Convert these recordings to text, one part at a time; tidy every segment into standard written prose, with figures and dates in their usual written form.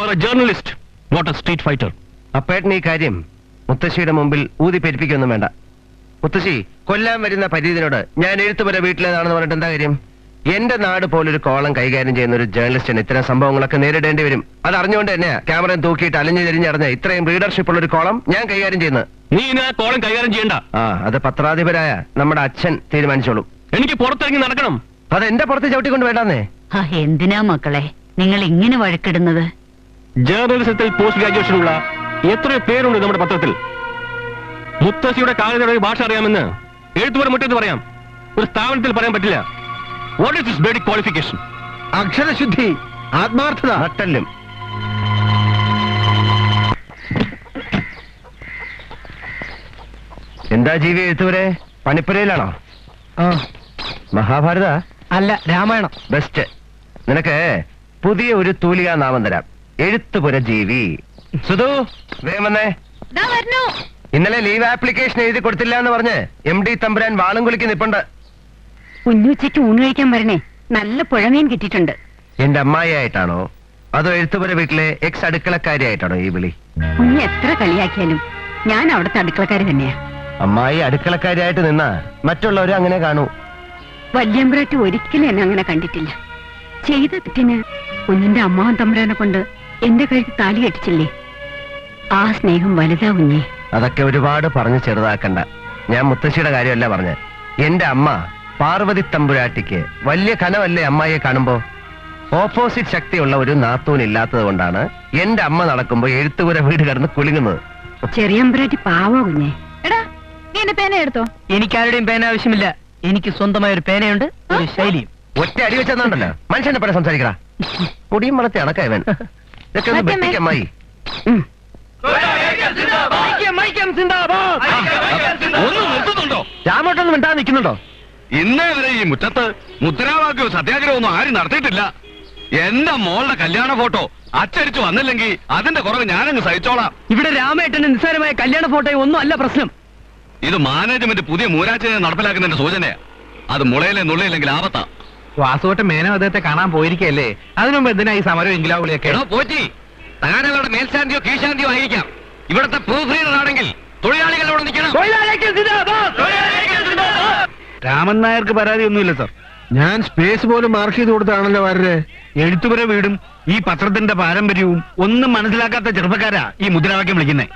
are a journalist, not a street fighter. അപ്പേട്ടൻ ഈ കാര്യം മുത്തശ്ശിയുടെ മുമ്പിൽ ഊതി പെരുപ്പിക്കൊന്നും വേണ്ട. മുത്തശ്ശി, കൊല്ലാൻ വരുന്ന പരീതിനോട് ഞാൻ എഴുത്തുപുര വീട്ടിലേതാണെന്ന് പറഞ്ഞിട്ട് എന്താ കാര്യം? എന്റെ നാട് പോലൊരു കോളം കൈകാര്യം ചെയ്യുന്ന ഒരു ജേർണലിസ്റ്റിന് ഇത്തരം സംഭവങ്ങളൊക്കെ നേരിടേണ്ടി വരും. അത് അറിഞ്ഞുകൊണ്ട് തന്നെയാ ക്യാമറയും തൂക്കിയിട്ട് അലിഞ്ഞു തിരിഞ്ഞടഞ്ഞ ഇത്രയും റീഡർഷിപ്പ് ഉള്ള ഒരു കോളം ഞാൻ കൈകാര്യം ചെയ്യുന്നത്. നീ കോളം കൈകാര്യം ചെയ്യണ്ട. അത് പത്രാധിപരായ നമ്മുടെ അച്ഛൻ തീരുമാനിച്ചോളും. എനിക്ക് പുറത്തിറങ്ങി നടക്കണം. അത് എന്റെ പുറത്ത് ചവിട്ടിക്കൊണ്ട് വേണ്ടാന്നേ. എന്തിനാ മക്കളെ നിങ്ങൾ ഇങ്ങനെ വഴക്കിടുന്നത്? ജേർണലിസത്തിൽ പോസ്റ്റ് ഗ്രാജുവേഷൻ ഉള്ള എത്രയോ പേരുണ്ട് നമ്മുടെ പത്രത്തിൽ. മുത്തശ്ശിയുടെ കാലയുടെ ഭാഷ അറിയാമെന്ന് എഴുത്തുപുര മുറ്റത്ത് പറയാം, ഒരു സ്ഥാപനത്തിൽ പറയാൻ പറ്റില്ല. What is this basic qualification? അക്ഷരശുദ്ധി, ആത്മാർത്ഥത, നട്ടല്ലും. എന്താ ജീവി എഴുത്തുവരെ പണിപ്പുരയിലാണോ? മഹാഭാരത അല്ല, രാമായണം. ബെസ്റ്റ്. നിനക്ക് പുതിയ ഒരു തൂലികാ നാമം തരാം, എഴുത്തുപുര ജീവി. സുധു, വേഗം വന്നേ. ഇന്നലെ ലീവ് ആപ്ലിക്കേഷൻ എഴുതി കൊടുത്തില്ല എന്ന് പറഞ്ഞ് MD തമ്പുരാൻ വാളും കുലിക്ക് നിപ്പുണ്ട്. കുഞ്ഞുച്ചയ്ക്ക് ഊണ് കഴിക്കാൻ വരണേ, നല്ല പുഴമീൻ കിട്ടിയിട്ടുണ്ട്. എന്റെ അമ്മായിയായിട്ടാണോ അതോ എഴുത്തുപുര വീട്ടിലെ എക്സ് അടുക്കളക്കാരിയായിട്ടാണോ ഈ വിളി? കുഞ്ഞ് എത്ര കളിയാക്കിയാലും ഞാൻ അവിടുത്തെ അടുക്കളക്കാരി തന്നെയാ. അമ്മായി അടുക്കളക്കാരിയായിട്ട് നിന്നാ മറ്റുള്ളവരും അങ്ങനെ കാണൂ. വല്യമ്പ്രാറ്റ് ഒരിക്കലും എന്നെ അങ്ങനെ കണ്ടിട്ടില്ല. ചെയ്ത തെറ്റിന് കുഞ്ഞിന്റെ അമ്മാവൻ തമ്പുരാനെ കൊണ്ട് എന്റെ കഴുത്ത് താലി കെട്ടിച്ചില്ലേ, ആ സ്നേഹം വലുതാ കുഞ്ഞേ. അതൊക്കെ ഒരുപാട് പറഞ്ഞ് ചെറുതാക്കണ്ട. ഞാൻ മുത്തശ്ശിയുടെ കാര്യമല്ല പറഞ്ഞ്. എന്റെ അമ്മ പാർവതി തമ്പുരാട്ടിക്ക് വലിയ കനവല്ലേ അമ്മായിയെ കാണുമ്പോ? ഓപ്പോസിറ്റ് ശക്തിയുള്ള ഒരു നാത്തൂൻ ഇല്ലാത്തത് കൊണ്ടാണ് എന്റെ അമ്മ നടക്കുമ്പോ എഴുത്തുപുര വീട് കിടന്ന് കുലുങ്ങുന്നത്. ചെറിയമ്പ്രാറ്റി പാവോ കുഞ്ഞേ. എടാ, നീ എന്റെ പേന എടുത്തോ? എനിക്കാരുടെയും പേന ആവശ്യമില്ല. എനിക്ക് സ്വന്തമായ ഒരു പേനയുണ്ട്, ഒരു ശൈലിയും. ഒറ്റ അടി വെച്ചെന്നുണ്ടല്ലോ മനുഷ്യനെ പോലെ സംസാരിക്കടാ. പൊടിയും വളർത്തി അടക്കവൻ. ഇതൊക്കെ ഒന്ന് വെട്ടിക്ക് അമ്മായി. രാമോട്ടൊന്നും മിണ്ടാ നിൽക്കുന്നുണ്ടോ? ഇന്നേ വരെ ഈ മുറ്റത്ത് മുദ്രാവാക്യവും സത്യാഗ്രഹവും ഒന്നും ആരും നടത്തിയിട്ടില്ല. എന്റെ മോളുടെ കല്യാണ ഫോട്ടോ അച്ചടിച്ചു വന്നില്ലെങ്കിൽ അതിന്റെ കുറവ് ഞാനങ്ങ് സഹിച്ചോളാം. ഇവിടെ രാമേട്ടന്റെ നിസ്സാരമായ കല്യാണ ഫോട്ടോയോ ഒന്നും അല്ല പ്രശ്നം. ഇത് മാനേജ്മെന്റ് പുതിയ മൂരാച്ചിനെ നടപ്പിലാക്കുന്നതിന്റെ സൂചനയാ. അത് മുളയിലെ നുള്ളയില്ലെങ്കിൽ ആപത്താ. വാസുവട്ട മേനോ അദ്ദേഹത്തെ കാണാൻ പോയിരിക്കല്ലേ, അതിനുമുമ്പ് എന്തിനാ ഈ സമരവും എങ്കിലാവുളിയൊക്കെ? പോറ്റി, താങ്കളുടെ മേൽശാന്തിയോ കീഴ്ശാന്തിയോ ആയിരിക്കാം. ഇവിടുത്തെ പ്രൂഫ് റീഡർ ആണെങ്കിൽ തൊഴിലാളികളോട് നിൽക്കണം. രാമൻ നായർക്ക് പരാതിയൊന്നുമില്ല സർ. ഞാൻ സ്പേസ് പോലും മാർക്ക് ചെയ്ത് കൊടുത്താണല്ലോ വരരെ. എഴുത്തുപുര വീടും ഈ പത്രത്തിന്റെ പാരമ്പര്യവും ഒന്നും മനസ്സിലാക്കാത്ത ചെറുപ്പക്കാരാ ഈ മുദ്രാവാക്യം വിളിക്കുന്നേ.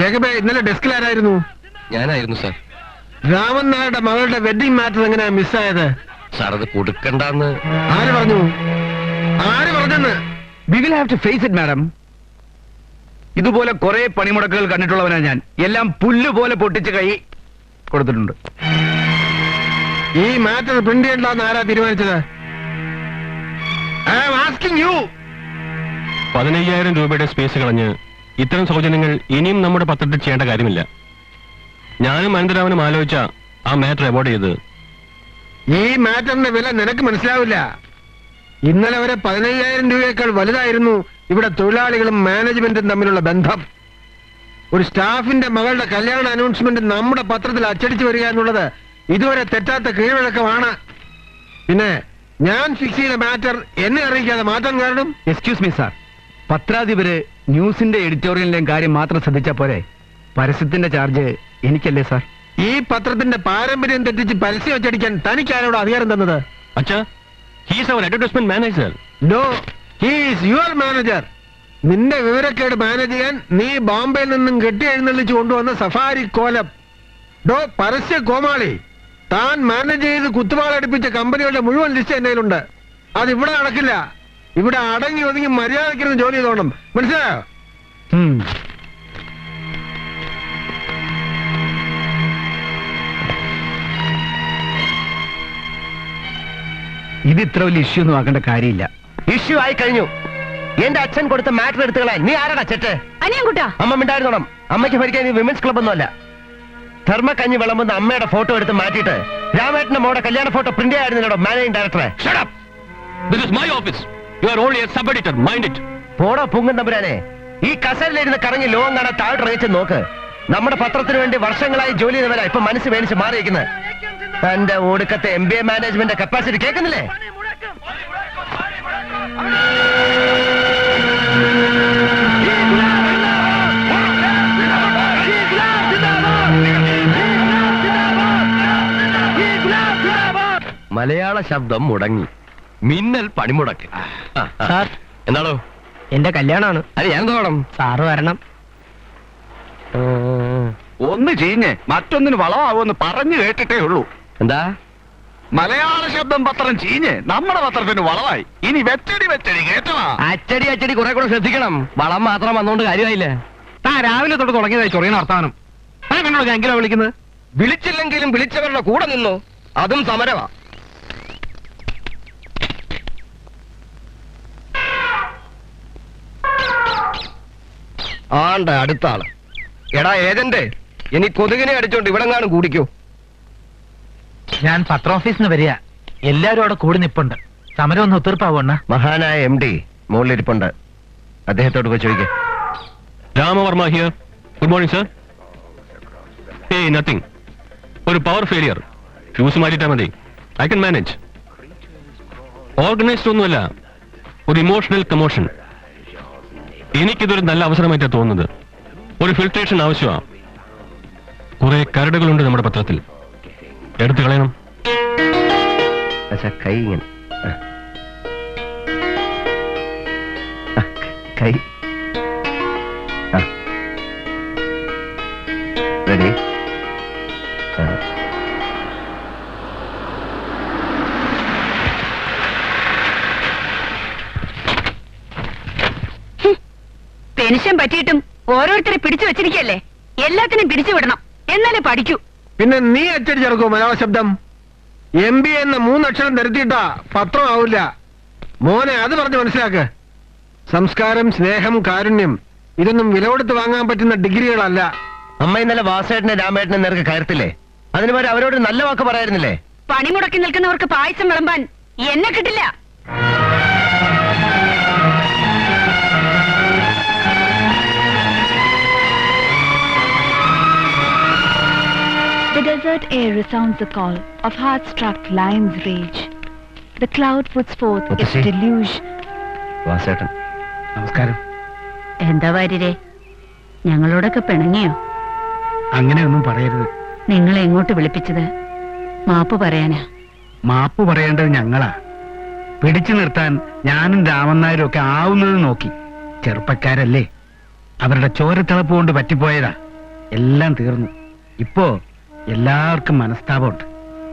ജേക്കബേ, ഇന്നലെ ഡെസ്കിലാരായിരുന്നു? ഞാനായിരുന്നു സാർ. രാമൻ നായരുടെ മകളുടെ വെഡിങ് മാറ്റർ എങ്ങനെയാ മിസ്സായത്? സാർ അത് കൊടുക്കണ്ടെന്ന് ആര് പറഞ്ഞു? ആര് പറഞ്ഞെന്ന്? We will have to face it madam. ഇതുപോലെ കുറെ പണിമുടക്കുകൾ കണ്ടിട്ടുള്ളവനാ ഞാൻ. എല്ലാം പുല്ല് പോലെ പൊട്ടിച്ച് കൈ കൊടുത്തിട്ടുണ്ട്. ഈ മാറ്റർ പ്രിന്റ് ചെയ്യണ്ടെന്ന് ആരാ തീരുമാനിച്ചത്? 15,000 രൂപയുടെ സ്പേസ് കളഞ്ഞ് ഇത്തരം സൗജന്യങ്ങൾ ഇനിയും നമ്മുടെ പത്രത്തിൽ ചെയ്യേണ്ട കാര്യമില്ല. ഞാനും അനന്തരാമനും ആലോചിച്ച ആ മാറ്റർ അവോയ്ഡ് ചെയ്ത്. ഈ മാറ്ററിന്റെ വില നിനക്ക് മനസ്സിലാവില്ല. ഇന്നലെ വരെ 15,000 രൂപയേക്കാൾ വലുതായിരുന്നു ഇവിടെ തൊഴിലാളികളും മാനേജ്മെന്റും തമ്മിലുള്ള ബന്ധം. ഒരു സ്റ്റാഫിന്റെ മകളുടെ കല്യാണ അനൗൺസ്മെന്റ് നമ്മുടെ പത്രത്തിൽ അച്ചടിച്ചു വരിക എന്നുള്ളത് ഇതുവരെ തെറ്റാത്ത കീഴ്വഴക്കമാണ്. പിന്നെ ഞാൻ ഫിക്സ് ചെയ്ത മാറ്റർ എന്നെ അറിയിക്കാതെ മാറ്റാൻ കാരണം? എക്സ്ക്യൂസ് മീ സാർ, പത്രാധിപര് ന്യൂസിന്റെ എഡിറ്റോറിയലിന്റെയും കാര്യം മാത്രം ശ്രദ്ധിച്ചാ പോരെ? പരസ്യത്തിന്റെ ചാർജ് എനിക്കല്ലേ സാർ? ഈ പത്രത്തിന്റെ പാരമ്പര്യം തെറ്റിച്ച് പരസ്യം അച്ചടിക്കാൻ തനിക്കാരോട് അധികാരം തന്നത്? അച്ഛാ, he is our advertisement manager. No, he is your manager. നിന്റെ വിവരക്കേട് മാനേജ് ചെയ്യാൻ നീ ബോംബെയിൽ നിന്നും കെട്ടി എഴുന്നള്ളിച്ചു കൊണ്ടുവന്ന സഫാരി കോലം. പരസ്യ കോമാളി, താൻ മാനേജ് ചെയ്ത് കുത്തുവാളടിപ്പിച്ച കമ്പനികളുടെ മുഴുവൻ ലിസ്റ്റ് എന്റെ കയ്യിലുണ്ട്. അതിവിടെ നടക്കില്ല. ഇവിടെ അടങ്ങി ഒതുങ്ങി മര്യാദയ്ക്കിരുന്ന് ജോലി ചെയ്തോണം, മനസ്സിലായോ? ഇത് ഇത്ര വലിയ ഇഷ്യൂ ഒന്നും ആക്കേണ്ട കാര്യമില്ല. ഇഷ്യൂ ആയി കഴിഞ്ഞു. എന്റെ അച്ഛൻ കൊടുത്ത മാറ്റർ എടുത്തുകളാൻ നീ ആരാടാ ചെറ്റ്? അനിയൻകുട്ടാ, അമ്മ മിണ്ടായിരുന്നോണം. അമ്മയ്ക്ക് ഭരിക്കാൻ ഈ വിമൻസ് ക്ലബ് ഒന്നുമല്ല. ധർമ്മക്കഞ്ഞി വിളമ്പുന്ന അമ്മയുടെ ഫോട്ടോ എടുത്ത് മാറ്റിയിട്ട് രാമേട്ടന്റെ മോടെ കല്യാണ ഫോട്ടോ പ്രിന്റ് ചെയ്യായിരുന്നല്ലോ മാനേജിംഗ് ഡയറക്ടറെ. Shut up! This is my office. You are only a sub-editor. Mind it. പോടോ പുങ്ങൻ തമ്പുരാനെ. ഈ കസലിലിരുന്ന് കറങ്ങി ലോകം കാണാൻ താഴോട്ട് ഇറങ്ങിച്ച് നോക്ക്. നമ്മുടെ പത്രത്തിന് വേണ്ടി വർഷങ്ങളായി ജോലി ചെയ്തവരാ ഇപ്പൊ മനസ്സ് വേണിച്ച് മാറിയിരിക്കുന്നത്. തന്റെ ഒടുക്കത്തെ MBA മാനേജ്മെന്റ് കപ്പാസിറ്റി കേൾക്കുന്നില്ലേ? ശബ്ദം മുടങ്ങി. മിന്നൽ പണിമുടക്ക്. സാർ എന്താണോ? എന്റെ കല്യാണമാണ്. അത് ഞാൻ തോണം. സാറ് വരണം. ഒന്ന് ചീഞ്ഞ് മറ്റൊന്നിന് വളമാവുമെന്ന് പറഞ്ഞു കേട്ടിട്ടേ ഉള്ളൂ. എന്താ? മലയാള ശബ്ദം പത്രം ചീഞ്ഞ് നമ്മുടെ പത്രത്തിന് വളമായി. ഇനി വെച്ചടി കേട്ടവാ. അച്ചടി കുറെ കൂടെ ശ്രദ്ധിക്കണം. വളം മാത്രം വന്നോണ്ട് കാര്യമായില്ല. താൻ രാവിലെ തൊട്ട് തുടങ്ങിയതായി ചൊറിയുന്ന വർത്താനം. താൻ കണ്ടോ ഞാൻ എങ്കിലും വിളിക്കുന്നത്? വിളിച്ചില്ലെങ്കിലും വിളിച്ചവരുടെ കൂടെ നിന്നു. അതും സമരമാ. ആണ്ട അടുത്ത ആള്. എടാ ഏജന്റ്, ഇനി കൊതുകിനെ അടിച്ചോണ്ട് ഇവിടെങ്ങാനും കൂടിക്കോ. ഞാൻ പത്രോഫീസിന് വരിക. എല്ലാരും അവിടെ കൂടി നിപ്പുണ്ട്. സമരം ഒന്ന് ഒത്തീർപ്പാവണ്ണ. മഹാനായ MD മുകളിലിരിപ്പുണ്ട്. അദ്ദേഹത്തോട് പോയി ചോദിക്കാം. Ramavarma here. Good morning sir. ഏയ് നത്തിങ്. ഒരു പവർ ഫെയിലിയർ. ഫ്യൂസ് മാറ്റിട്ടാ മതി. I can manage. ഓർഗനൈസ്ഡ് ഒന്നുമല്ല, ഒരു ഇമോഷണൽ കമോഷൻ. എനിക്കിതൊരു നല്ല അവസരമായിട്ടാണ് തോന്നുന്നത്. ഒരു ഫിൽട്രേഷൻ ആവശ്യമാണ്. കുറെ കരടുകളുണ്ട് നമ്മുടെ പത്രത്തിൽ. എടുത്തു കളയണം. കൈ കൈ റെഡി. പെൻഷൻ പറ്റിയിട്ടും ഓരോരുത്തരെ പിടിച്ചു വെച്ചിരിക്കല്ലേ. എല്ലാത്തിനും പിടിച്ചു വിടണം, എന്നാലേ പഠിക്കൂ. പിന്നെ നീ അച്ചടി ചേർക്കോ മലയാള ശബ്ദം? MB എന്ന 3 അക്ഷരം തരുത്തിയിട്ടാ പത്രം ആവില്ല മോനെ. അത് പറഞ്ഞ് മനസ്സിലാക്ക്. സംസ്കാരം, സ്നേഹം, കാരുണ്യം ഇതൊന്നും വില കൊടുത്ത് വാങ്ങാൻ പറ്റുന്ന ഡിഗ്രികളല്ല. അമ്മ ഇന്നലെ വാസേട്ടനെ രാമേട്ടനെ നേർക്ക് കയർത്തില്ലേ? അതിന് വരെ അവരോട് നല്ല വാക്ക് പറയായിരുന്നില്ലേ? പണിമുടക്കി നിൽക്കുന്നവർക്ക് പായസം വിളമ്പാൻ എന്നെ കിട്ടില്ല. The desert air resounds the call of heart-struck lion's rage. The cloud puts forth its Muttashi. deluge. വാസേട്ടൻ നമസ്കാരം. എന്താ വാര്യരെ, ഞങ്ങളോടൊക്കെ പിണങ്ങിയോ? അങ്ങനെയൊന്നും പറയരുത്. നിങ്ങളെ എങ്ങോട്ട് വിളിപ്പിച്ചത് മാപ്പ് പറയാനാ. മാപ്പ് പറയേണ്ടത് ഞങ്ങളാ. പിടിച്ചു നിർത്താൻ ഞാനും രാമൻ നായരും ഒക്കെ ആവുന്നത് നോക്കി. ചെറുപ്പക്കാരല്ലേ, അവരുടെ ചോരത്തിളപ്പ് കൊണ്ട് പറ്റിപ്പോയതാ. എല്ലാം തീർന്നു. ഇപ്പോ എല്ലാവർക്കും മനസ്താപമുണ്ട്.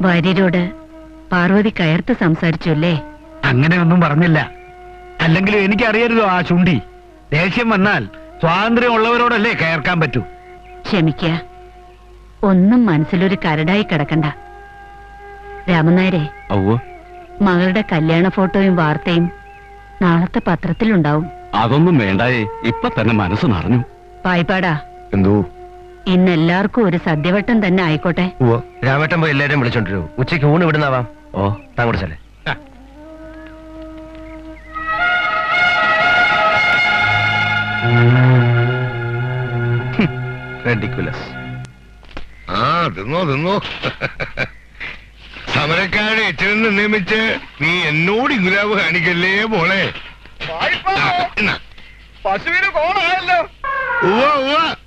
വാര്യരോട് പാർവതി കയർത്ത് സംസാരിച്ചു അല്ലേ? അങ്ങനെയൊന്നും പറഞ്ഞില്ല. അല്ലെങ്കിലും എനിക്കറിയരുതോ ആ ചുണ്ടി. ദേഷ്യം വന്നാൽ സ്വാതന്ത്ര്യം ഉള്ളവരോടല്ലേ കയർക്കാൻ പറ്റൂ. ക്ഷമിക്ക, ഒന്നും മനസ്സിലൊരു കരടായി കിടക്കണ്ട. രാമനായരെ, മകളുടെ കല്യാണ ഫോട്ടോയും വാർത്തയും നാളത്തെ പത്രത്തിലുണ്ടാവും. അതൊന്നും വേണ്ടായേ, ഇപ്പൊ തന്നെ മനസ്സ് നിറഞ്ഞു. പായ്പാടാ, എന്തോ ഇന്ന് എല്ലാവർക്കും ഒരു സദ്യവട്ടം തന്നെ ആയിക്കോട്ടെ. രാമേട്ടൻ പോയി എല്ലാവരും വിളിച്ചോണ്ടിരൂ. ഉച്ചയ്ക്ക് ഊണ് വിടുന്നാവാം. ഓ താങ്കൂടെ ചെല്ലേ. റെഡിക്കുലസ്. തിന്നോ സമരക്കാരെ എച്ചെന്ന് നിയമിച്ച് നീ എന്നോട് ഇങ്ങുലാവ് കാണിക്കല്ലേ മോളെ. പശുവിന് കോണായല്ലോ.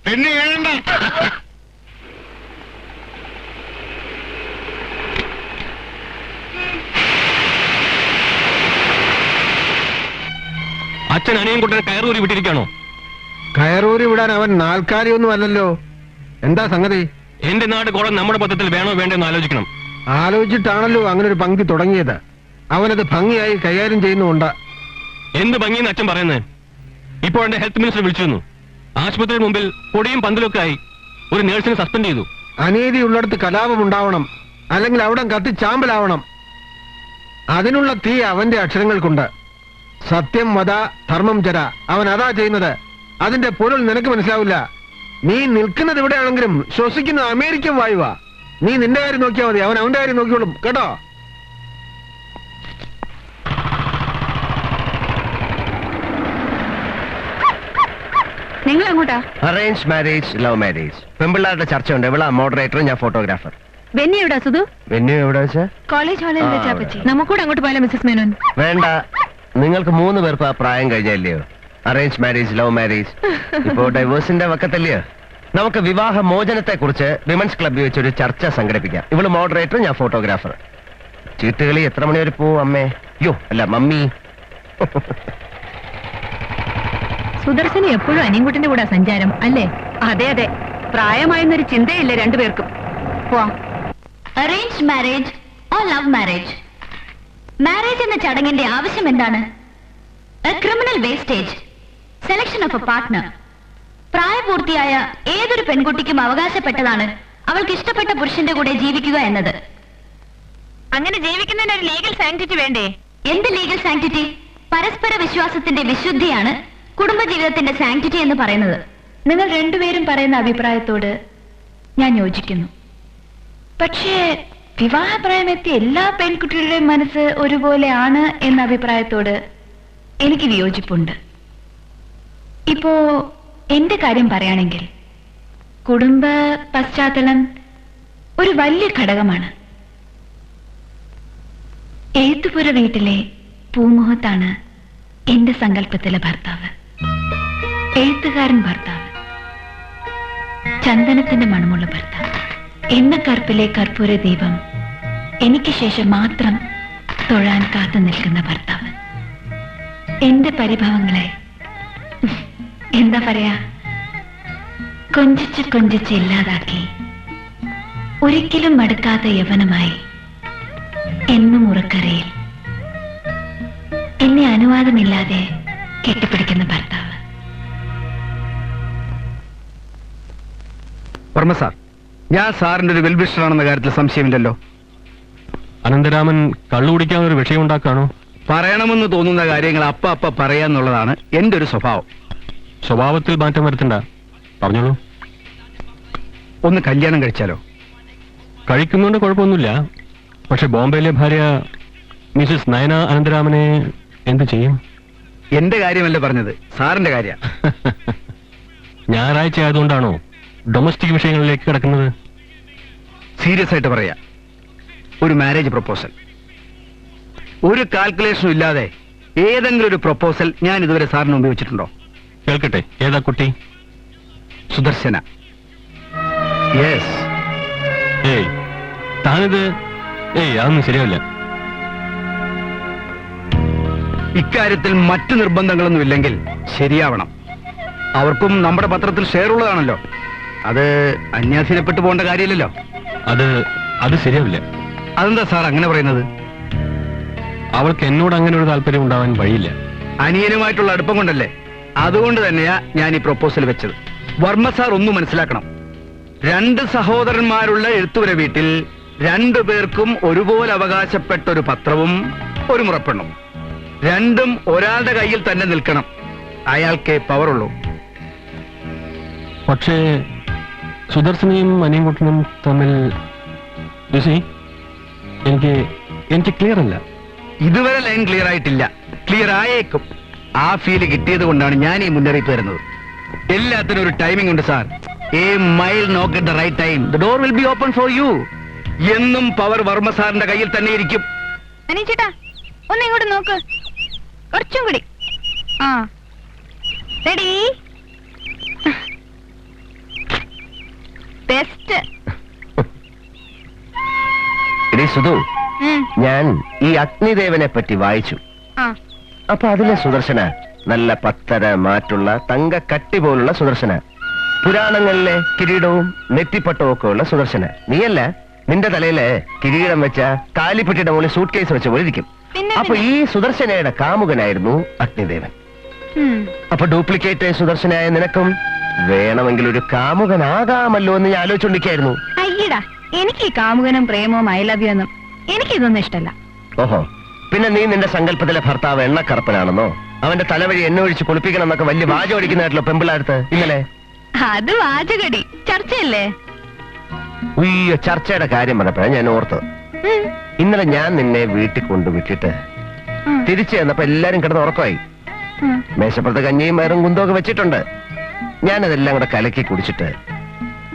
പെണ്ണ് കേഴണ്ട. അച്ഛൻ അനിയൻകുട്ടനെ കയറൂരി വിട്ടിരിക്കാണോ? കയറൂരി വിടാൻ അവൻ നാൽക്കാലിയൊന്നും അല്ലല്ലോ. എന്താ സംഗതി? എന്റെ നാട് കോളം നമ്മുടെ പത്രത്തിൽ വേണോ വേണ്ടെന്ന് ആലോചിക്കണം. ആലോചിച്ചിട്ടാണല്ലോ അങ്ങനെ ഒരു പങ്കി തുടങ്ങിയത്. അവനത് ഭംഗിയായി കൈകാര്യം ചെയ്യുന്നുണ്ട്. എന്ത് ഭംഗിയെന്ന് അച്ഛൻ പറയുന്നത്? ഇപ്പോൾ എന്റെ ഹെൽത്ത് മിനിസ്റ്റർ വിളിച്ചിരുന്നു. ആശുപത്രിയുടെ മുമ്പിൽ പൊടിയും പന്തലൊക്കെ ആയി ഒരു നേഴ്സിനെ സസ്പെൻഡ് ചെയ്തു. അനീതിയുള്ളിടത്ത് കലാപം ഉണ്ടാവണം, അല്ലെങ്കിൽ അവിടെ കത്തി ചാമ്പലാവണം. അതിനുള്ള തീ അവന്റെ അക്ഷരങ്ങൾക്കുണ്ട്. സത്യം വദ ധർമ്മം ചര. അവൻ അതാ ചെയ്യുന്നത്. അതിന്റെ പൊരുൾ നിനക്ക് മനസ്സിലാവില്ല. നീ നിൽക്കുന്നത് എവിടെയാണെങ്കിലും ശ്വസിക്കുന്നത് അമേരിക്കൻ വായുവാ. നീ നിന്റെ കാര്യം നോക്കിയാൽ മതി, അവൻ അവന്റെ കാര്യം നോക്കിയോളും കേട്ടോ. നിങ്ങൾ എങ്ങോട്ടാ? Arrange marriage, love marriage. പെമ്പിള്ളാരുടെ ചർച്ചയുണ്ട്. എവിടാ മോഡറേറ്റർ, ഞാൻ ഫോട്ടോഗ്രാഫർ. വെന്നി എവിടാ സുധു? വെന്യൂ എവിടെ വെച്ചാ? കോളേജ് ഹാളിൽ ആ, വെച്ചാ അവിടെ. പറ്റി. നമുക്കൂടെ അങ്ങോട്ട് പോയാലോ മിസ്സസ് മേനോൻ? വേണ്ട, നിങ്ങൾക്ക് 3 പേർക്ക് ആ പ്രായം കഴിഞ്ഞല്ലയോ? Arrange marriage, love marriage. ഇപ്പോ ഡൈവേഴ്സിന്റെ വക്കത്തല്ലയോ? നമുക്ക് വിവാഹ മോചനത്തെ കുറിച്ച് വിമൻസ് ക്ലബ്ബിൽ വെച്ചൊരു ചർച്ച സംഘടിപ്പിക്കാം. ഇവള് മോഡറേറ്റർ, ഞാൻ ഫോട്ടോഗ്രാഫർ. ചീട്ടുകളി എത്ര മണി വരെ പോവും അമ്മേ? യോ അല്ല മമ്മി. സുദർശന് എപ്പോഴും അനിയൻകുട്ടിന്റെ കൂടെ സഞ്ചാരം അല്ലേ? അതെ അതെ, പ്രായമായെന്നൊരു ചിന്തയില്ലേ രണ്ടുപേർക്കും. പോവാം. Arrange marriage or love marriage? Marriage എന്ന ചടങ്ങിന്റെ ആവശ്യം എന്താണ്? A criminal wastage, selection of A partner. പ്രായപൂർത്തിയായ ഏതൊരു പെൺകുട്ടിക്കും അവകാശപ്പെട്ടതാണ് അവൾക്ക് ഇഷ്ടപ്പെട്ട പുരുഷന്റെ കൂടെ ജീവിക്കുക എന്നത്. അങ്ങനെ ജീവിക്കുന്നതിന് ഒരു ലീഗൽ സാങ്ക്ടിറ്റി വേണ്ടേ? എന്ത് ലീഗൽ സാങ്ക്ടിറ്റി? പരസ്പര വിശ്വാസത്തിന്റെ വിശുദ്ധിയാണ് കുടുംബജീവിതത്തിന്റെ സാങ്ക്ടിറ്റി എന്ന് പറയുന്നത്. നിങ്ങൾ രണ്ടുപേരും പറയുന്ന അഭിപ്രായത്തോട് ഞാൻ യോജിക്കുന്നു. പക്ഷേ വിവാഹപ്രായമെത്തിയ എല്ലാ പെൺകുട്ടികളുടെയും മനസ്സ് ഒരുപോലെയാണ് എന്ന അഭിപ്രായത്തോട് എനിക്ക് വിയോജിപ്പുണ്ട്. ഇപ്പോ എന്റെ കാര്യം പറയുകയാണെങ്കിൽ കുടുംബ പശ്ചാത്തലം ഒരു വലിയ ഘടകമാണ്. എഴുത്തുപുര വീട്ടിലെ പൂമുഖത്താണ് എന്റെ സങ്കല്പത്തിലെ ഭർത്താവ്. എഴുത്തുകാരൻ ഭർത്താവ്, ചന്ദനത്തിന്റെ മണമുള്ള ഭർത്താവ്, എണ്ണക്കറുപ്പിലെ കർപ്പൂര ദീപം എനിക്ക് ശേഷം മാത്രം തൊഴാൻ കാത്തു നിൽക്കുന്ന ഭർത്താവ്. എന്റെ പരിഭവങ്ങളെ എന്താ പറയാ, കൊഞ്ചിച്ച് കൊഞ്ചിച്ച് ഇല്ലാതാക്കി ഒരിക്കലും മടുക്കാത്ത യവനമായി എന്നും ഉറക്കരയിൽ എന്നെ അനുവാദമില്ലാതെ കെട്ടിപ്പിടിക്കുന്ന ഭർത്താവ്. വർമ്മ സാർ, ഞാൻ സാറിന്റെ ഒരു വെൽവിഷറാണെന്ന കാര്യത്തിൽ സംശയമില്ലല്ലോ. അനന്തരാമൻ കള്ളു കുടിക്കാൻ ഒരു വിഷയം ഉണ്ടാക്കാണോ? പറയണമെന്ന് തോന്നുന്ന കാര്യങ്ങൾ അപ്പ പറയാന്നുള്ളതാണ് എന്റെ ഒരു സ്വഭാവം. സ്വഭാവത്തിൽ മാറ്റം വരുത്തണ്ട, പറഞ്ഞോളൂ. ഒന്ന് കല്യാണം കഴിച്ചാലോ? കഴിക്കുന്നുണ്ട്, കുഴപ്പമൊന്നുമില്ല. പക്ഷെ ബോംബെയിലെ ഭാര്യ മിസസ് നയന അനന്തരാമനെ എന്ത് ചെയ്യും? എന്റെ കാര്യമല്ല പറഞ്ഞത്, സാറിന്റെ കാര്യ. ഞായറാഴ്ച ആയതുകൊണ്ടാണോ ഡൊമസ്റ്റിക് വിഷയങ്ങളിലേക്ക് കിടക്കുന്നത്? സീരിയസ് ആയിട്ട് പറയാ, ഒരു മാരേജ് പ്രപ്പോസൽ. ഒരു കാൽക്കുലേഷനും ഇല്ലാതെ ഏതെങ്കിലും ഒരു പ്രപ്പോസൽ ഞാൻ ഇതുവരെ സാറിന് മുമ്പ് വെച്ചിട്ടുണ്ടോ? കേൾക്കട്ടെ, ഏതാ കുട്ടി? സുദർശന. യെസ്. ഏയ് താനിത് അതൊന്നും ശരിയാവില്ല. ഇക്കാര്യത്തിൽ മറ്റു നിർബന്ധങ്ങളൊന്നും ഇല്ലെങ്കിൽ ശരിയാവണം. അവർക്കും നമ്മുടെ പത്രത്തിൽ ഷെയർ ഉള്ളതാണല്ലോ. അത് അന്യാധീനപ്പെട്ടു പോകേണ്ട കാര്യമില്ലല്ലോ. അത് ശരിയാവില്ല. അതെന്താ സാർ അങ്ങനെ പറയുന്നത്? അവൾക്ക് എന്നോട് അങ്ങനെ ഒരു താല്പര്യം ഉണ്ടാവാൻ വഴിയില്ല. അനിയനുമായിട്ടുള്ള അടുപ്പം കൊണ്ടല്ലേ? അതുകൊണ്ട് തന്നെയാ ഞാൻ ഈ പ്രപ്പോസൽ വെച്ചത്. വർമ്മ സാർ ഒന്നും മനസ്സിലാക്കണം. 2 സഹോദരന്മാരുള്ള എഴുത്തുപുര വീട്ടിൽ 2 പേർക്കും ഒരുപോലെ അവകാശപ്പെട്ട ഒരു പത്രവും ഒരു മുറപ്പെണ്ണും. രണ്ടും ഒരാളുടെ കയ്യിൽ തന്നെ നിൽക്കണം. അയാൾക്കേ പവറുള്ളൂ. പക്ഷേ സുദർശനയും അനിയൻകുട്ടനും തമ്മിൽ എനിക്ക് ക്ലിയർ അല്ല. ഇതുവരെ ലൈൻ ക്ലിയർ ആയിട്ടില്ല. ക്ലിയർ ആയേക്കും. ആ ഫീല് കിട്ടിയത് കൊണ്ടാണ് ഞാൻ ഈ മുന്നറിയിപ്പ് തരുന്നത്. എല്ലാത്തിനും ഒരു ടൈമിംഗ് ഉണ്ട് sir. A mile knock at the right time, the door will be open for you. എന്നും പവർ വർമ്മ സാറിന്റെ കയ്യിൽ തന്നെ ഇരിക്കും. ചേട്ടാ ഒന്ന് ഇങ്ങോട്ട് നോക്ക്, കുറച്ചും കൂടി. റെഡി? ബെസ്റ്റ്. സുധു, ഞാൻ ഈ അഗ്നിദേവനെ പറ്റി വായിച്ചു. അപ്പൊ അതിലെ സുദർശന നല്ല പത്തര മാറ്റുള്ള തങ്ക കട്ടി പോലുള്ള സുദർശന. പുരാണങ്ങളിലെ കിരീടവും നെറ്റിപ്പട്ടവും ഒക്കെ ഉള്ള സുദർശന. നീയല്ല, നിന്റെ തലയില് കിരീടം വെച്ച കാലിപ്പെട്ടിയുടെ മുകളിൽ സൂട്ട് കേസ് വെച്ച പോലെ ഇരിക്കും. അപ്പൊ ഈ സുദർശനയുടെ കാമുകനായിരുന്നു അഗ്നിദേവൻ. അപ്പൊ ഡ്യൂപ്ലിക്കേറ്റ് സുദർശനായ നിനക്കും വേണമെങ്കിൽ ഒരു കാമുകനാകാമല്ലോ എന്ന് ഞാൻ ആലോചിച്ചോണ്ടിരിക്കായിരുന്നു. അയ്യടാ, എനിക്ക് ഈ കാമുകനും പ്രേമവും ഐലവ്യൊന്നും എനിക്കിതൊന്നും ഇഷ്ടല്ല. ഓഹോ, പിന്നെ നീ നിന്റെ സങ്കല്പത്തിലെ ഭർത്താവ് എണ്ണക്കറുപ്പനാണെന്നോ അവന്റെ തലവഴി എണ്ണ ഒഴിച്ച് കുളിപ്പിക്കണം എന്നൊക്കെ വലിയ വാചം അടിക്കുന്നതായിട്ടല്ലോ പെമ്പിളാടുത്ത് ഇന്നലെ. അത് വാചകടി, ചർച്ചയല്ലേ? ഉയ്യോ, ചർച്ചയുടെ കാര്യം പറഞ്ഞപ്പോഴാണ് ഞാൻ ഓർത്തത്. ഇന്നലെ ഞാൻ നിന്നെ വീട്ടിൽ കൊണ്ടുവിട്ടിട്ട് തിരിച്ചു ചെന്നപ്പോ എല്ലാരും കിടന്ന് ഉറക്കമായി. മേശപ്പുറത്ത് കഞ്ഞിയും വയറും കുന്തമൊക്കെ വെച്ചിട്ടുണ്ട്. ഞാനതെല്ലാം കൂടെ കലക്കി കുടിച്ചിട്ട്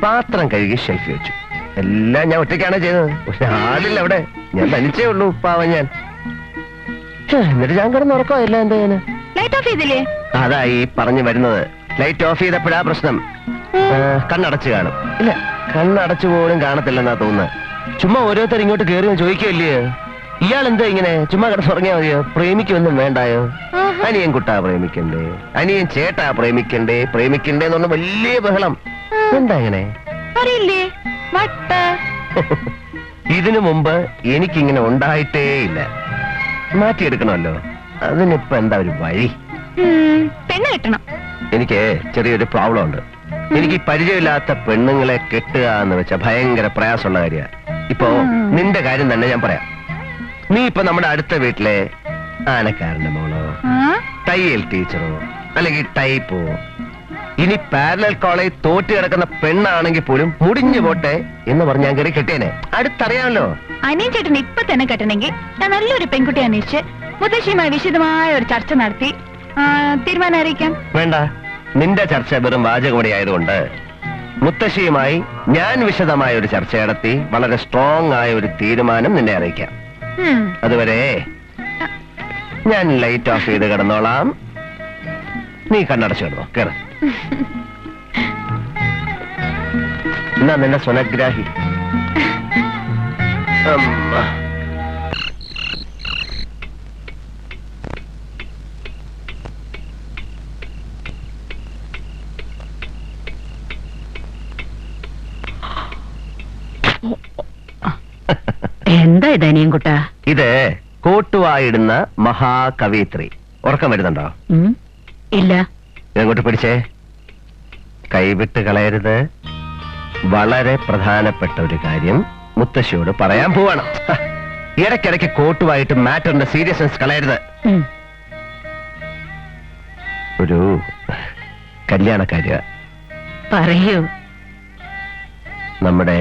പാത്രം കഴുകി ഷെൽഫി വെച്ചു. എല്ലാം ഞാൻ ഒറ്റയ്ക്കാണ് ചെയ്തത്. ഒരാളില്ല അവിടെ, ഞാൻ തനിച്ചേ ഉള്ളൂ, പാവം ഞാൻ. എന്നിട്ട് ഞാൻ കിടന്ന് ഉറക്കമായില്ല. എന്താ ഞാൻ ലൈറ്റ് ഓഫ് ചെയ്തില്ലേ? അതാ ഈ പറഞ്ഞു വരുന്നത്. ലൈറ്റ് ഓഫ് ചെയ്തപ്പോഴാ പ്രശ്നം. കണ്ണടച്ച് കാണും. ഇല്ല, കണ്ണടച്ചു പോലും കാണത്തില്ലെന്നാ തോന്നുന്നത്. ചുമ്മാ ഓരോരുത്തർ ഇങ്ങോട്ട് കയറി ചോദിക്കുകയല്ലേ, ഇയാൾ എന്താ ഇങ്ങനെ ചുമ്മാ കിടന്നുറങ്ങിയാ മതിയോ? പ്രേമിക്കുമെന്നും വേണ്ടായോ? അനിയൻ കുട്ടാ പ്രേമിക്കണ്ടേ, അനിയൻ ചേട്ടാ പ്രേമിക്കണ്ടേ എന്ന് പറഞ്ഞ വലിയ ബഹളം. എന്താ ഇങ്ങനെ? അറിയില്ലേ വട്ട്. ഇതിനു മുമ്പ് എനിക്കിങ്ങനെ ഉണ്ടായിട്ടേ ഇല്ല. മാറ്റിയെടുക്കണമല്ലോ. അതിനിപ്പോ എന്താ ഒരു വഴി? പെണ്ണ് കിട്ടണം. എനിക്ക് ചെറിയൊരു പ്രോബ്ലം ഉണ്ട്. എനിക്ക് പരിചയമില്ലാത്ത പെണ്ണുങ്ങളെ കെട്ടുക എന്ന് വെച്ചാൽ ഭയങ്കര പ്രയാസമുള്ള കാര്യമാണ്. ഇപ്പോ നിന്റെ കാര്യം തന്നെ ഞാൻ പറയാം. നീ ഇപ്പൊ നമ്മുടെ അടുത്ത വീട്ടിലെ ആനക്കാരന്റെ മോളോ, തയ്യൽ ടീച്ചറോ, അല്ലെങ്കിൽ ടൈപ്പോ, ഇനി പാരലൽ കോളേജ് തോറ്റ് കിടക്കുന്ന പെണ്ണാണെങ്കിൽ പോലും മുടിഞ്ഞു പോട്ടെ എന്ന് പറഞ്ഞ് ഞാൻ കയറി കെട്ടിയനെ. അടുത്തറിയാമല്ലോ. അനിയൻ ചേട്ടൻ ഇപ്പൊ തന്നെ കെട്ടണമെങ്കിൽ ഞാൻ നല്ലൊരു പെൺകുട്ടി അന്വേഷിച്ച് മുത്തശ്ശിയുമായി വിശദമായ ഒരു ചർച്ച നടത്തി തീരുമാനം അറിയിക്കാം. വേണ്ട, നിന്റെ ചർച്ച വെറും വാചകമടി ആയതുകൊണ്ട് മുത്തശ്ശിയുമായി ഞാൻ വിശദമായ ഒരു ചർച്ച നടത്തി വളരെ സ്ട്രോങ് ആയ ഒരു തീരുമാനം നിന്നെ അറിയിക്കാം. അതുവരെ ഞാൻ ലൈറ്റ് ഓഫ് ചെയ്ത് കിടന്നോളാം. നീ കണ്ണടച്ചു കിടന്നോ. കേറ. എന്നാ നിന്നെ സ്വനഗ്രാഹി. എന്താ ഇത് അനിയൻ കുട്ടാ? ഇത് കോട്ടുവായിടുന്ന മഹാകവയിത്രി. ഉറക്കം വരുന്നുണ്ടോ? ഇല്ല. ഇങ്ങോട്ട് പിടിച്ചേ. കൈവിട്ട് കളയരുത്. വളരെ പ്രധാനപ്പെട്ട ഒരു കാര്യം മുത്തശ്ശിയോട് പറയാൻ പോവാണ്. ഇടയ്ക്കിടയ്ക്ക് കോട്ടുവായിട്ട് മാറ്ററിന്റെ സീരിയസ്നെസ് കളയരുത്. ഒരു കല്യാണക്കാര്യ പറയൂ. നമ്മുടെ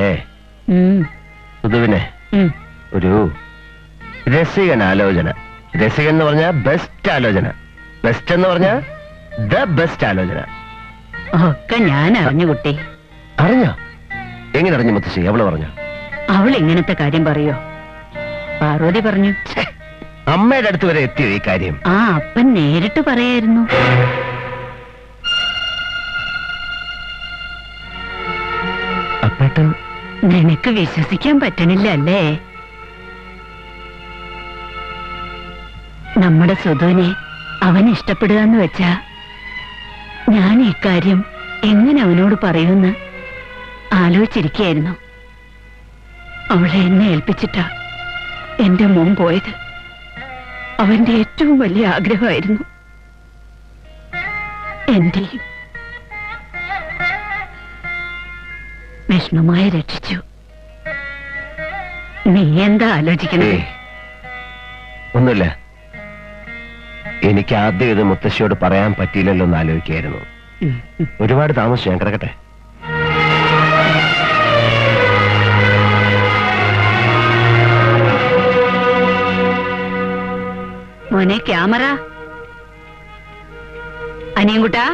സുധുവിനെ ഒരു രസികൻ ആലോചന. രസികൻ എന്ന് പറഞ്ഞാൽ ബെസ്റ്റ് ആലോചന. ബെസ്റ്റ് എന്ന് പറഞ്ഞാൽ ദ ബെസ്റ്റ് ആലോചന. ഒക്കെ ഞാൻ അറിഞ്ഞു കുട്ടി. അറിഞ്ഞോ? എങ്ങനെ അറിഞ്ഞു മുത്തശ്ശി? അവള് പറഞ്ഞോ? അവൾ ഇങ്ങനത്തെ കാര്യം പറയോ? പാർവതി പറഞ്ഞു. അമ്മയുടെ അടുത്ത് വരെ എത്തിയോ ഈ കാര്യം? ആ അപ്പൻ നേരിട്ട് പറയായിരുന്നു. അപ്പേട്ടൻ നിനക്ക് വിശ്വസിക്കാൻ പറ്റണില്ല അല്ലേ? നമ്മുടെ സുധുവിനെ അവൻ ഇഷ്ടപ്പെടുക എന്ന് വെച്ചാ ഞാൻ ഇക്കാര്യം എങ്ങനെ അവനോട് പറയുമെന്ന് ആലോചിച്ചിരിക്കുകയായിരുന്നു. അവളെ എന്നെ ഏൽപ്പിച്ചിട്ടാ എന്റെ മോൻ പോയത്. അവന്റെ ഏറ്റവും വലിയ ആഗ്രഹമായിരുന്നു. എന്റെയും. വിഷ്ണുമായി രക്ഷിച്ചു. നീ എന്താ ആലോചിക്കണേ? ഒന്നുമില്ല. എനിക്ക് ആദ്യം ഇത് മുത്തശ്ശിയോട് പറയാൻ പറ്റിയില്ലല്ലോ എന്ന് ആലോചിക്കായിരുന്നു. ഒരുപാട് താമസിച്ചു. ഞാൻ കിടക്കട്ടെ. മോനെ ക്യാമറ. അനിയൻകുട്ടാ,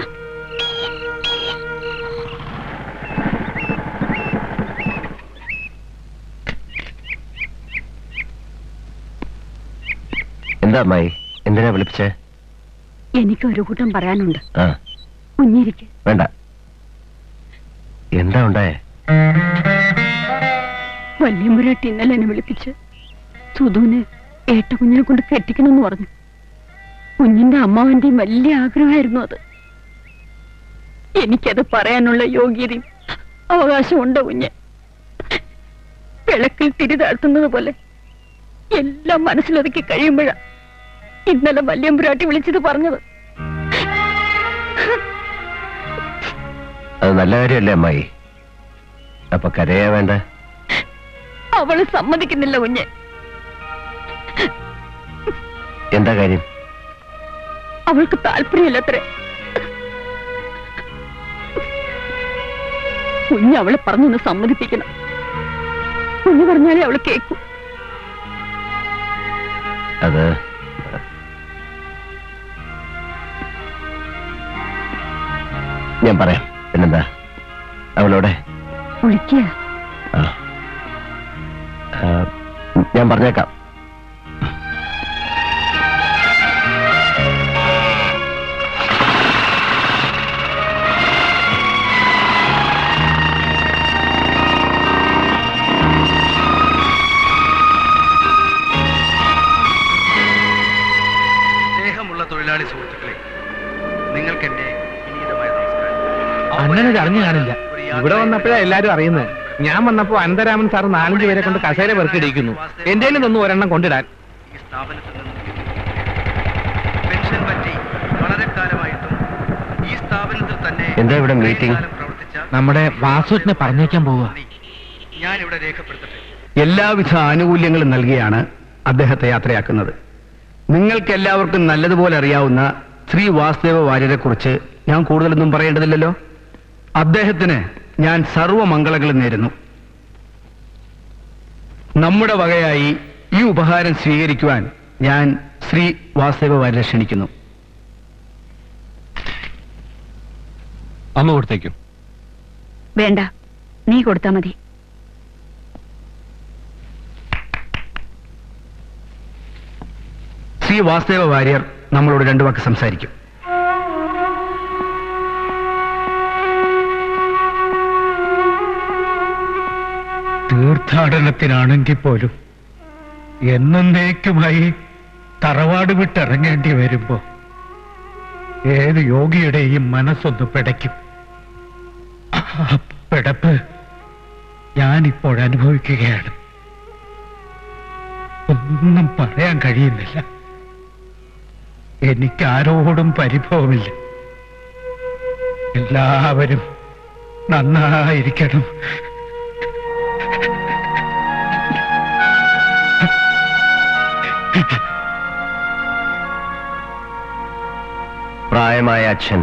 എന്താ അമ്മായി? എന്തിനാ വിളിപ്പിച്ചേ? എനിക്കൊരു കൂട്ടം പറയാനുണ്ട്. ആ കുഞ്ഞിരിക്ക്. വേണ്ട. എന്താ ഉണ്ടായേ? വല്യമ്പുരാട്ടി ഇന്നലെ എന്നെ വിളിപ്പിച്ച് സുധുവിനെ ഏട്ടക്കുഞ്ഞിനെ കൊണ്ട് കെട്ടിക്കണമെന്ന് പറഞ്ഞു. കുഞ്ഞിന്റെ അമ്മാവന്റെയും വലിയ ആഗ്രഹമായിരുന്നു അത്. എനിക്കത് പറയാനുള്ള യോഗ്യതയും അവകാശമുണ്ടോ കുഞ്ഞ്? വിളക്കിൽ തിരി താഴ്ത്തുന്നത് പോലെ എല്ലാം മനസ്സിലൊതുക്കി കഴിയുമ്പോഴാ ഇന്നലെ വല്യമ്പുരാട്ടി വിളിച്ചത് പറഞ്ഞത്. അത് നല്ല കാര്യമല്ലേ അമ്മായി? അപ്പൊ കരയാ വേണ്ട? അവള് സമ്മതിക്കുന്നില്ല കുഞ്ഞ്. എന്താ കാര്യം? അവൾക്ക് താല്പര്യമില്ലത്രേ. കുഞ്ഞ് അവളെ പറഞ്ഞൊന്ന് സമ്മതിപ്പിക്കണം. കുഞ്ഞ് പറഞ്ഞാലേ അവള് കേൾക്കൂ. അത് ഞാൻ പറയാം. പിന്നെന്താ? അവളോടെ വിളിക്കുക. ഞാൻ പറഞ്ഞേക്കാം. നിങ്ങൾക്ക് എന്റെ വിനീതമായ നമസ്കാരം. അണ്ണനത് അറിഞ്ഞു കാണില്ല. ഇവിടെ വന്നപ്പോഴാ എല്ലാരും അറിയുന്നത്. ഞാൻ വന്നപ്പോ അനന്തരാമൻ സാർ 4-5 പേരെ കൊണ്ട് കസേര പെറുക്കിടിക്കുന്നു. എന്തേലും തന്നു ഒരെണ്ണം കൊണ്ടിടാൻ. ഈ സ്ഥാപനത്തിൽ നിന്നും പെൻഷൻ പറ്റി വളരെ കാലമായിട്ടും ഈ സ്ഥാപനത്തിൽ തന്നെ എന്താ ഇവിടെ മീറ്റിംഗ്? പ്രവർത്തിച്ച നമ്മുടെ വാസുവിനെ പറഞ്ഞേക്കാൻ പോവുക. ഞാൻ ഇവിടെ രേഖപ്പെടുത്തട്ടെ. എല്ലാവിധ ആനുകൂല്യങ്ങളും നൽകിയാണ് അദ്ദേഹത്തെ യാത്രയാക്കുന്നത്. നിങ്ങൾക്ക് എല്ലാവർക്കും നല്ലതുപോലെ അറിയാവുന്ന ശ്രീ വാസുദേവ വാര്യരെ കുറിച്ച് ഞാൻ കൂടുതലൊന്നും പറയേണ്ടതില്ലല്ലോ. അദ്ദേഹത്തിന് ഞാൻ സർവമംഗളങ്ങളും നേരുന്നു. നമ്മുടെ വകയായി ഈ ഉപഹാരം സ്വീകരിക്കുവാൻ ഞാൻ ശ്രീ വാസുദേവ വാര്യരെ ക്ഷണിക്കുന്നു. അമ്മ കൊടുത്തേക്കും. വേണ്ട, നീ കൊടുത്താ മതി. ശ്രീ വാസുദേവ വാര്യർ നമ്മളോട് 2 വാക്ക് സംസാരിക്കും. തീർത്ഥാടനത്തിനാണെങ്കിൽ പോലും എന്നേക്കുമായി തറവാട് വിട്ടിറങ്ങേണ്ടി വരുമ്പോ ഏത് യോഗിയുടെയും മനസ്സൊന്ന് പിടയ്ക്കും. ആ പിടപ്പ് ഞാനിപ്പോഴനുഭവിക്കുകയാണ്. ഒന്നും പറയാൻ കഴിയുന്നില്ല. എനിക്കാരോടും പരിഭവമില്ല. എല്ലാവരും നന്നായിരിക്കണം. പ്രായമായ അച്ഛൻ,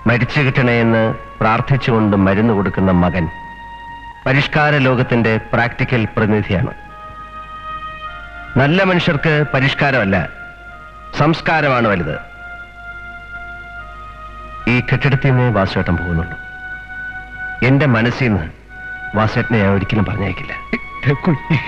മരിച്ചു കിട്ടണേയെന്ന് പ്രാർത്ഥിച്ചുകൊണ്ട് മരുന്ന് കൊടുക്കുന്ന മകൻ പരിഷ്കാര ലോകത്തിന്റെ പ്രാക്ടിക്കൽ പ്രതിനിധിയാണ്. നല്ല മനുഷ്യർക്ക് പരിഷ്കാരമല്ല, സംസ്കാരമാണ് വലുത്. ഈ കെട്ടിടത്തിൽ നിന്ന് വാസുവേട്ടൻ പോകുന്നുള്ളൂ. എന്റെ മനസ്സിൽ നിന്ന് വാസുവേട്ടനെ ഞാൻ ഒരിക്കലും പറഞ്ഞേക്കില്ല. കുഞ്ഞെ